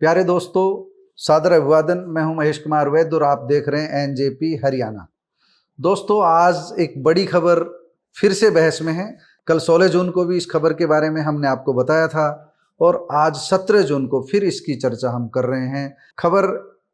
प्यारे दोस्तों, सादर अभिवादन। मैं हूं महेश कुमार वैद्य और आप देख रहे हैं एनजेपी हरियाणा। दोस्तों, आज एक बड़ी खबर फिर से बहस में है। कल 16 जून को भी इस खबर के बारे में हमने आपको बताया था और आज 17 जून को फिर इसकी चर्चा हम कर रहे हैं। खबर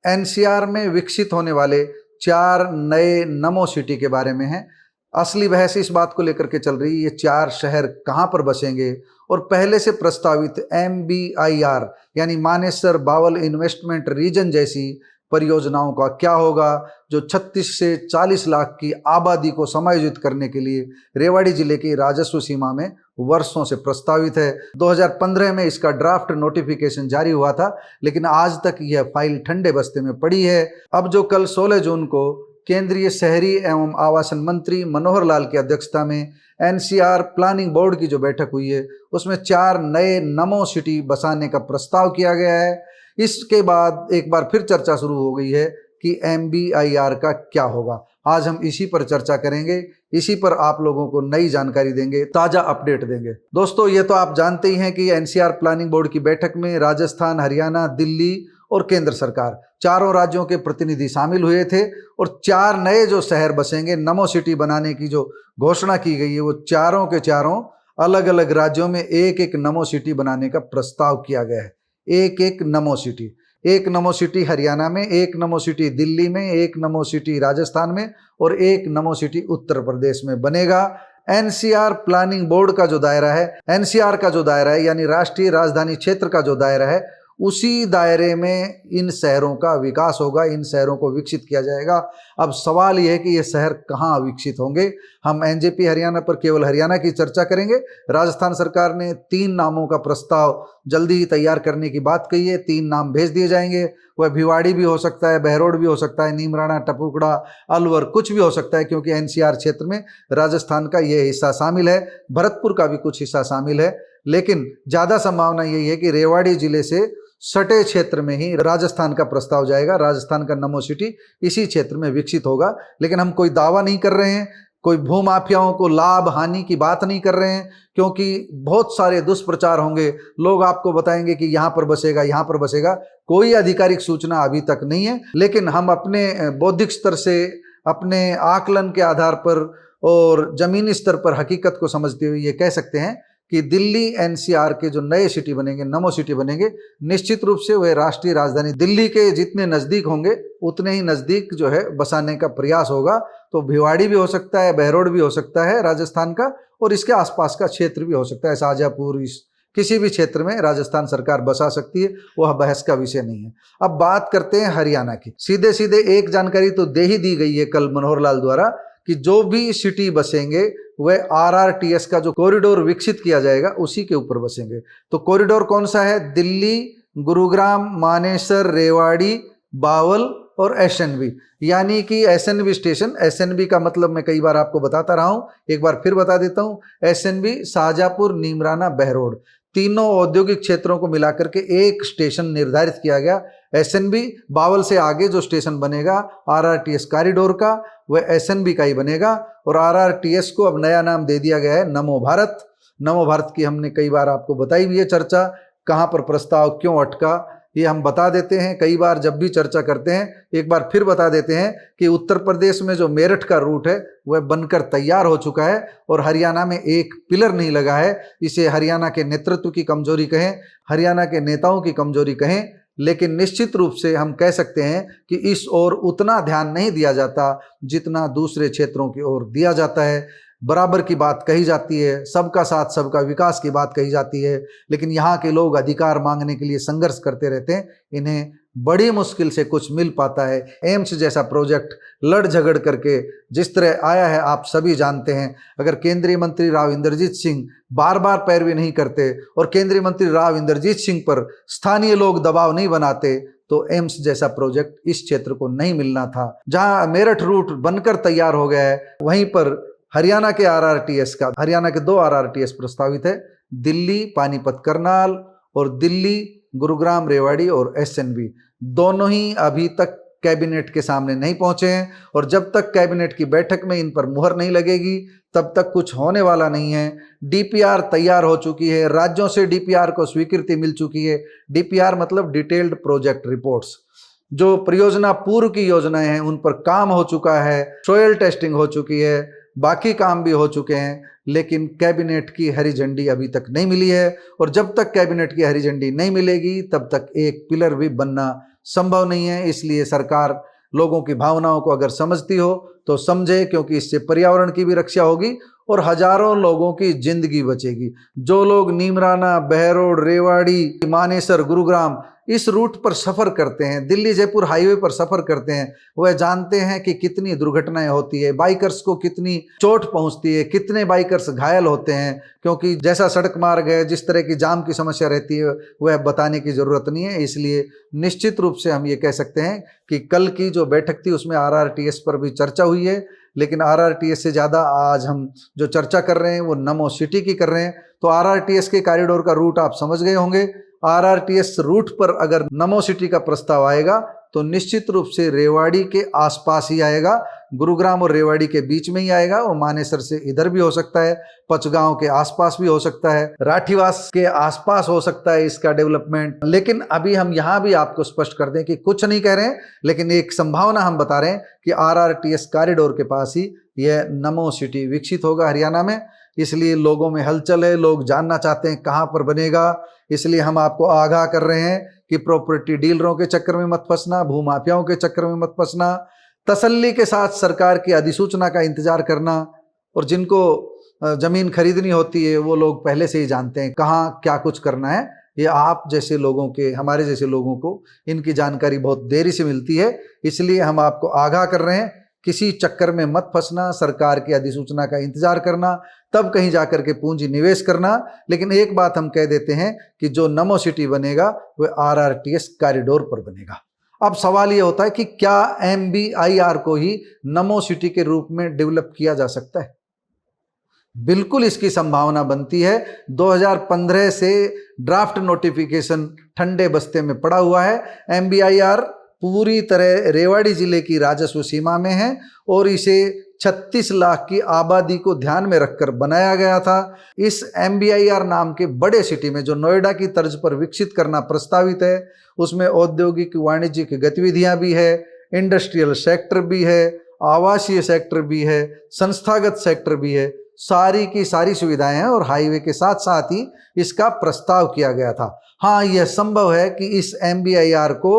एनसीआर में विकसित होने वाले 4 नए नमो सिटी के बारे में है। असली बहस इस बात को लेकर के चल रही है, ये 4 शहर कहाँ पर बसेंगे और पहले से प्रस्तावित MBIR यानी मानेसर बावल इन्वेस्टमेंट रीजन जैसी परियोजनाओं का क्या होगा, जो 36 से 40 लाख की आबादी को समायोजित करने के लिए रेवाड़ी जिले की राजस्व सीमा में वर्षों से प्रस्तावित है। 2015 में इसका ड्राफ्ट नोटिफिकेशन जारी हुआ था, लेकिन आज तक यह फाइल ठंडे बस्ते में पड़ी है। अब जो कल 16 जून को केंद्रीय शहरी एवं आवासन मंत्री मनोहर लाल की अध्यक्षता में एनसीआर प्लानिंग बोर्ड की जो बैठक हुई है, उसमें 4 नए नमो सिटी बसाने का प्रस्ताव किया गया है। इसके बाद एक बार फिर चर्चा शुरू हो गई है कि MBIR का क्या होगा। आज हम इसी पर चर्चा करेंगे, इसी पर आप लोगों को नई जानकारी देंगे, ताज़ा अपडेट देंगे। दोस्तों, ये तो आप जानते ही हैं कि एनसीआर प्लानिंग बोर्ड की बैठक में राजस्थान, हरियाणा, दिल्ली और केंद्र सरकार, चारों राज्यों के प्रतिनिधि शामिल हुए थे और 4 नए जो शहर बसेंगे, नमो सिटी बनाने की जो घोषणा की गई है, वो चारों के चारों अलग अलग राज्यों में एक एक नमो सिटी बनाने का प्रस्ताव किया गया है। एक नमो सिटी, एक नमो सिटी हरियाणा में, एक नमो सिटी दिल्ली में, एक नमो सिटी राजस्थान में और एक नमो सिटी उत्तर प्रदेश में बनेगा। एनसीआर प्लानिंग बोर्ड का जो दायरा है, एनसीआर का जो दायरा है यानी राष्ट्रीय राजधानी क्षेत्र का जो दायरा है, उसी दायरे में इन शहरों का विकास होगा, इन शहरों को विकसित किया जाएगा। अब सवाल यह है कि ये शहर कहाँ विकसित होंगे। हम एनजेपी हरियाणा पर केवल हरियाणा की चर्चा करेंगे। राजस्थान सरकार ने 3 नामों का प्रस्ताव जल्दी ही तैयार करने की बात कही है। 3 नाम भेज दिए जाएंगे। वह भिवाड़ी भी हो सकता है, बहरोड भी हो सकता है, नीमराणा, टपुकड़ा, अलवर, कुछ भी हो सकता है, क्योंकि एनसीआर क्षेत्र में राजस्थान का ये हिस्सा शामिल है, भरतपुर का भी कुछ हिस्सा शामिल है। लेकिन ज़्यादा संभावना यही है कि रेवाड़ी जिले से सटे क्षेत्र में ही राजस्थान का प्रस्ताव जाएगा। राजस्थान का नमो सिटी इसी क्षेत्र में विकसित होगा। लेकिन हम कोई दावा नहीं कर रहे हैं, कोई भूमाफियाओं को लाभ हानि की बात नहीं कर रहे हैं, क्योंकि बहुत सारे दुष्प्रचार होंगे। लोग आपको बताएंगे कि यहाँ पर बसेगा, यहाँ पर बसेगा। कोई आधिकारिक सूचना अभी तक नहीं है, लेकिन हम अपने बौद्धिक स्तर से, अपने आकलन के आधार पर और जमीनी स्तर पर हकीकत को समझते हुए ये कह सकते हैं कि दिल्ली एनसीआर के जो नए सिटी बनेंगे, नमो सिटी बनेंगे, निश्चित रूप से वह राष्ट्रीय राजधानी दिल्ली के जितने नज़दीक होंगे उतने ही नज़दीक जो है बसाने का प्रयास होगा। तो भिवाड़ी भी हो सकता है, बहरोड भी हो सकता है राजस्थान का, और इसके आसपास का क्षेत्र भी हो सकता है, शाजापुर, इस किसी भी क्षेत्र में राजस्थान सरकार बसा सकती है, वह बहस का विषय नहीं है। अब बात करते हैं हरियाणा की। सीधे सीधे एक जानकारी तो दे ही दी गई है कल मनोहर लाल द्वारा कि जो भी सिटी बसेंगे वह RRTS का जो कॉरिडोर विकसित किया जाएगा उसी के ऊपर बसेंगे। तो कॉरिडोर कौन सा है? दिल्ली, गुरुग्राम, मानेसर, रेवाड़ी, बावल और SNB, यानी कि SNB स्टेशन। SNB का मतलब मैं कई बार आपको बताता रहा हूं, एक बार फिर बता देता हूं। SNB शाजापुर, नीमराना, बहरोड, तीनों औद्योगिक क्षेत्रों को मिलाकर के एक स्टेशन निर्धारित किया गया। SNB बावल से आगे जो स्टेशन बनेगा RRTS कॉरिडोर का, वह SNB का ही बनेगा। और RRTS को अब नया नाम दे दिया गया है नमो भारत। नमो भारत की हमने कई बार आपको बताई भी है चर्चा, कहाँ पर प्रस्ताव क्यों अटका ये हम बता देते हैं कई बार जब भी चर्चा करते हैं। एक बार फिर बता देते हैं कि उत्तर प्रदेश में जो मेरठ का रूट है वह बनकर तैयार हो चुका है और हरियाणा में एक पिलर नहीं लगा है। इसे हरियाणा के नेतृत्व की कमजोरी कहें, हरियाणा के नेताओं की कमजोरी कहें, लेकिन निश्चित रूप से हम कह सकते हैं कि इस ओर उतना ध्यान नहीं दिया जाता जितना दूसरे क्षेत्रों की ओर दिया जाता है। बराबर की बात कही जाती है, सबका साथ सबका विकास की बात कही जाती है, लेकिन यहाँ के लोग अधिकार मांगने के लिए संघर्ष करते रहते हैं। इन्हें बड़ी मुश्किल से कुछ मिल पाता है। एम्स जैसा प्रोजेक्ट लड़ झगड़ करके जिस तरह आया है आप सभी जानते हैं। अगर केंद्रीय मंत्री राव इंद्रजीत सिंह बार बार पैरवी नहीं करते और केंद्रीय मंत्री राव इंद्रजीत सिंह पर स्थानीय लोग दबाव नहीं बनाते तो एम्स जैसा प्रोजेक्ट इस क्षेत्र को नहीं मिलना था। जहां मेरठ रूट बनकर तैयार हो गया है, वहीं पर हरियाणा के RRTS का, हरियाणा के 2 RRTS प्रस्तावित है, दिल्ली पानीपत करनाल और दिल्ली गुरुग्राम रेवाड़ी और SNB, दोनों ही अभी तक कैबिनेट के सामने नहीं पहुंचे हैं, और जब तक कैबिनेट की बैठक में इन पर मुहर नहीं लगेगी तब तक कुछ होने वाला नहीं है। डीपीआर तैयार हो चुकी है, राज्यों से डीपीआर को स्वीकृति मिल चुकी है। डीपीआर मतलब डिटेल्ड प्रोजेक्ट रिपोर्ट्स। जो परियोजना पूर्व की योजनाएं हैं उन पर काम हो चुका है, सॉइल टेस्टिंग हो चुकी है, बाकी काम भी हो चुके हैं, लेकिन कैबिनेट की हरी झंडी अभी तक नहीं मिली है। और जब तक कैबिनेट की हरी झंडी नहीं मिलेगी तब तक एक पिलर भी बनना संभव नहीं है। इसलिए सरकार लोगों की भावनाओं को अगर समझती हो तो समझे, क्योंकि इससे पर्यावरण की भी रक्षा होगी और हजारों लोगों की जिंदगी बचेगी। जो लोग नीमराना, बहरोड, रेवाड़ी, मानेसर, गुरुग्राम इस रूट पर सफ़र करते हैं, दिल्ली जयपुर हाईवे पर सफ़र करते हैं, वह जानते हैं कि कितनी दुर्घटनाएं होती है, बाइकर्स को कितनी चोट पहुंचती है, कितने बाइकर्स घायल होते हैं। क्योंकि जैसा सड़क मार्ग है, जिस तरह की जाम की समस्या रहती है, वह बताने की ज़रूरत नहीं है। इसलिए निश्चित रूप से हम ये कह सकते हैं कि कल की जो बैठक थी उसमें आरआरटीएस पर भी चर्चा हुई है, लेकिन आरआरटीएस से ज़्यादा आज हम जो चर्चा कर रहे हैं वो नमो सिटी की कर रहे हैं। तो आरआरटीएस के कॉरिडोर का रूट आप समझ गए होंगे। आरआरटीएस रूट पर अगर नमो सिटी का प्रस्ताव आएगा तो निश्चित रूप से रेवाड़ी के आसपास ही आएगा, गुरुग्राम और रेवाड़ी के बीच में ही आएगा। और मानेसर से इधर भी हो सकता है, पचगांव के आसपास भी हो सकता है, राठीवास के आसपास हो सकता है इसका डेवलपमेंट। लेकिन अभी हम यहाँ भी आपको स्पष्ट कर दें कि कुछ नहीं कह रहे हैं, लेकिन एक संभावना हम बता रहे हैं कि आरआरटीएस कॉरिडोर के पास ही यह नमो सिटी विकसित होगा हरियाणा में। इसलिए लोगों में हलचल है, लोग जानना चाहते हैं कहाँ पर बनेगा। इसलिए हम आपको आगाह कर रहे हैं कि प्रॉपर्टी डीलरों के चक्कर में मत फंसना, भूमाफियाओं के चक्कर में मत फंसना, तसल्ली के साथ सरकार की अधिसूचना का इंतजार करना। और जिनको जमीन खरीदनी होती है वो लोग पहले से ही जानते हैं कहाँ क्या कुछ करना है। ये आप जैसे लोगों के, हमारे जैसे लोगों को इनकी जानकारी बहुत देरी से मिलती है। इसलिए हम आपको आगाह कर रहे हैं, किसी चक्कर में मत फंसना, सरकार की अधिसूचना का इंतजार करना, तब कहीं जाकर के पूंजी निवेश करना। लेकिन एक बात हम कह देते हैं कि जो नमो सिटी बनेगा वह आरआरटीएस कॉरिडोर पर बनेगा। अब सवाल ये होता है कि क्या एमबीआईआर को ही नमो सिटी के रूप में डेवलप किया जा सकता है? बिल्कुल इसकी संभावना बनती है। 2015 से ड्राफ्ट नोटिफिकेशन ठंडे बस्ते में पड़ा हुआ है। एमबीआईआर पूरी तरह रेवाड़ी जिले की राजस्व सीमा में है और इसे 36 लाख की आबादी को ध्यान में रखकर बनाया गया था। इस एमबीआईआर नाम के बड़े सिटी में जो नोएडा की तर्ज पर विकसित करना प्रस्तावित है, उसमें औद्योगिक वाणिज्यिक गतिविधियां भी है, इंडस्ट्रियल सेक्टर भी है, आवासीय सेक्टर भी है, संस्थागत सेक्टर भी है, सारी की सारी सुविधाएं हैं। और हाईवे के साथ साथ ही इसका प्रस्ताव किया गया था। हाँ, यह संभव है कि इस एमबीआईआर को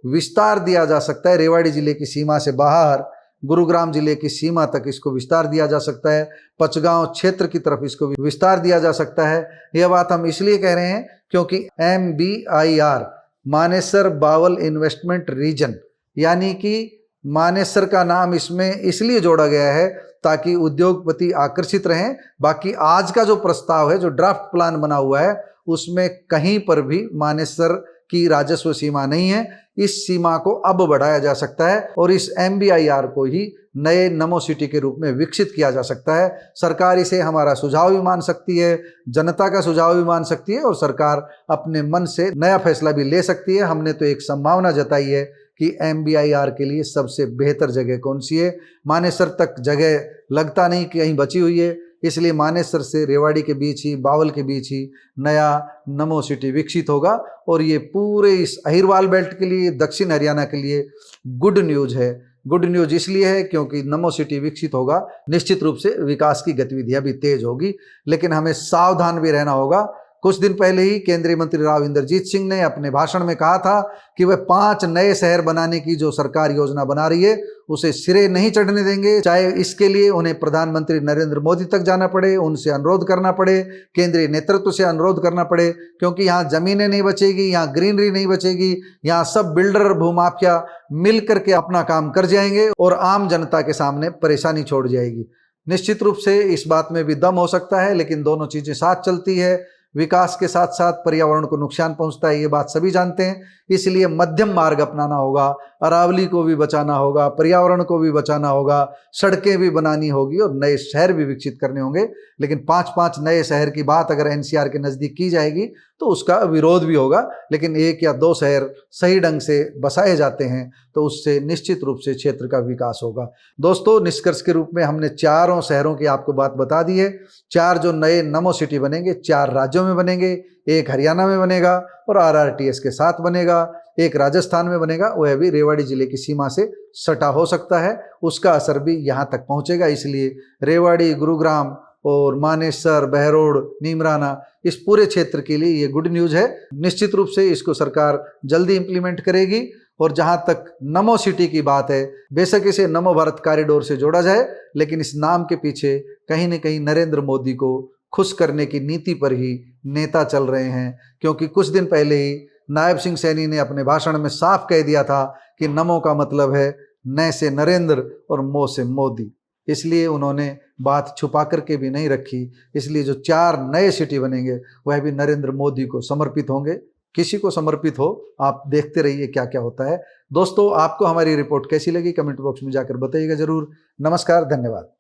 विस्तार दिया जा सकता है, रेवाड़ी जिले की सीमा से बाहर गुरुग्राम जिले की सीमा तक इसको विस्तार दिया जा सकता है, पचगांव क्षेत्र की तरफ इसको विस्तार दिया जा सकता है। यह बात हम इसलिए कह रहे हैं क्योंकि एमबीआईआर मानेसर बावल इन्वेस्टमेंट रीजन, यानी कि मानेसर का नाम इसमें इसलिए जोड़ा गया है ताकि उद्योगपति आकर्षित रहें। बाकी आज का जो प्रस्ताव है, जो ड्राफ्ट प्लान बना हुआ है, उसमें कहीं पर भी मानेसर की राजस्व सीमा नहीं है। इस सीमा को अब बढ़ाया जा सकता है और इस एमबीआईआर को ही नए नमो सिटी के रूप में विकसित किया जा सकता है। सरकार इसे हमारा सुझाव भी मान सकती है, जनता का सुझाव भी मान सकती है और सरकार अपने मन से नया फैसला भी ले सकती है। हमने तो एक संभावना जताई है कि एमबीआईआर के लिए सबसे बेहतर जगह कौन सी है। मानेसर तक जगह लगता नहीं कि कहीं बची हुई है, इसलिए मानेसर से रेवाड़ी के बीच ही, बावल के बीच ही नया नमो सिटी विकसित होगा। और ये पूरे इस अहिरवाल बेल्ट के लिए, दक्षिण हरियाणा के लिए गुड न्यूज़ है। गुड न्यूज़ इसलिए है क्योंकि नमो सिटी विकसित होगा, निश्चित रूप से विकास की गतिविधियां भी तेज होगी, लेकिन हमें सावधान भी रहना होगा। कुछ दिन पहले ही केंद्रीय मंत्री राव इंद्रजीत सिंह ने अपने भाषण में कहा था कि वह 5 नए शहर बनाने की जो सरकार योजना बना रही है उसे सिरे नहीं चढ़ने देंगे, चाहे इसके लिए उन्हें प्रधानमंत्री नरेंद्र मोदी तक जाना पड़े, उनसे अनुरोध करना पड़े, केंद्रीय नेतृत्व से अनुरोध करना पड़े। क्योंकि यहाँ जमीनें नहीं बचेगी, यहाँ ग्रीनरी नहीं बचेगी, यहाँ सब बिल्डर भूमाफिया मिल करके अपना काम कर जाएंगे और आम जनता के सामने परेशानी छोड़ जाएगी। निश्चित रूप से इस बात में भी दम हो सकता है, लेकिन दोनों चीज़ें साथ चलती है। विकास के साथ साथ पर्यावरण को नुकसान पहुंचता है, ये बात सभी जानते हैं। इसलिए मध्यम मार्ग अपनाना होगा, अरावली को भी बचाना होगा, पर्यावरण को भी बचाना होगा, सड़कें भी बनानी होगी और नए शहर भी विकसित करने होंगे। लेकिन 5-5 नए शहर की बात अगर एनसीआर के नज़दीक की जाएगी तो उसका विरोध भी होगा। लेकिन 1 या 2 शहर सही ढंग से बसाए जाते हैं तो उससे निश्चित रूप से क्षेत्र का विकास होगा। दोस्तों, निष्कर्ष के रूप में हमने चारों शहरों की आपको बात बता दी है। 4 जो नए नमो सिटी बनेंगे 4 राज्यों में बनेंगे, एक हरियाणा में बनेगा और आरआरटीएस के साथ बनेगा, एक राजस्थान में बनेगा, वह भी रेवाड़ी जिले की सीमा से सटा हो सकता है, उसका असर भी यहाँ तक पहुँचेगा। इसलिए रेवाड़ी, गुरुग्राम और मानेसर, बहरोड, नीमराना इस पूरे क्षेत्र के लिए ये गुड न्यूज़ है। निश्चित रूप से इसको सरकार जल्दी इंप्लीमेंट करेगी। और जहाँ तक नमो सिटी की बात है, बेशक इसे नमो भारत कॉरिडोर से जोड़ा जाए, लेकिन इस नाम के पीछे कहीं न कहीं नरेंद्र मोदी को खुश करने की नीति पर ही नेता चल रहे हैं। क्योंकि कुछ दिन पहले ही नायब सिंह सैनी ने अपने भाषण में साफ कह दिया था कि नमो का मतलब है न से नरेंद्र और मो से मोदी। इसलिए उन्होंने बात छुपा करके भी नहीं रखी। इसलिए जो 4 नए सिटी बनेंगे वह भी नरेंद्र मोदी को समर्पित होंगे। किसी को समर्पित हो, आप देखते रहिए क्या क्या होता है। दोस्तों, आपको हमारी रिपोर्ट कैसी लगी कमेंट बॉक्स में जाकर बताइएगा जरूर। नमस्कार, धन्यवाद।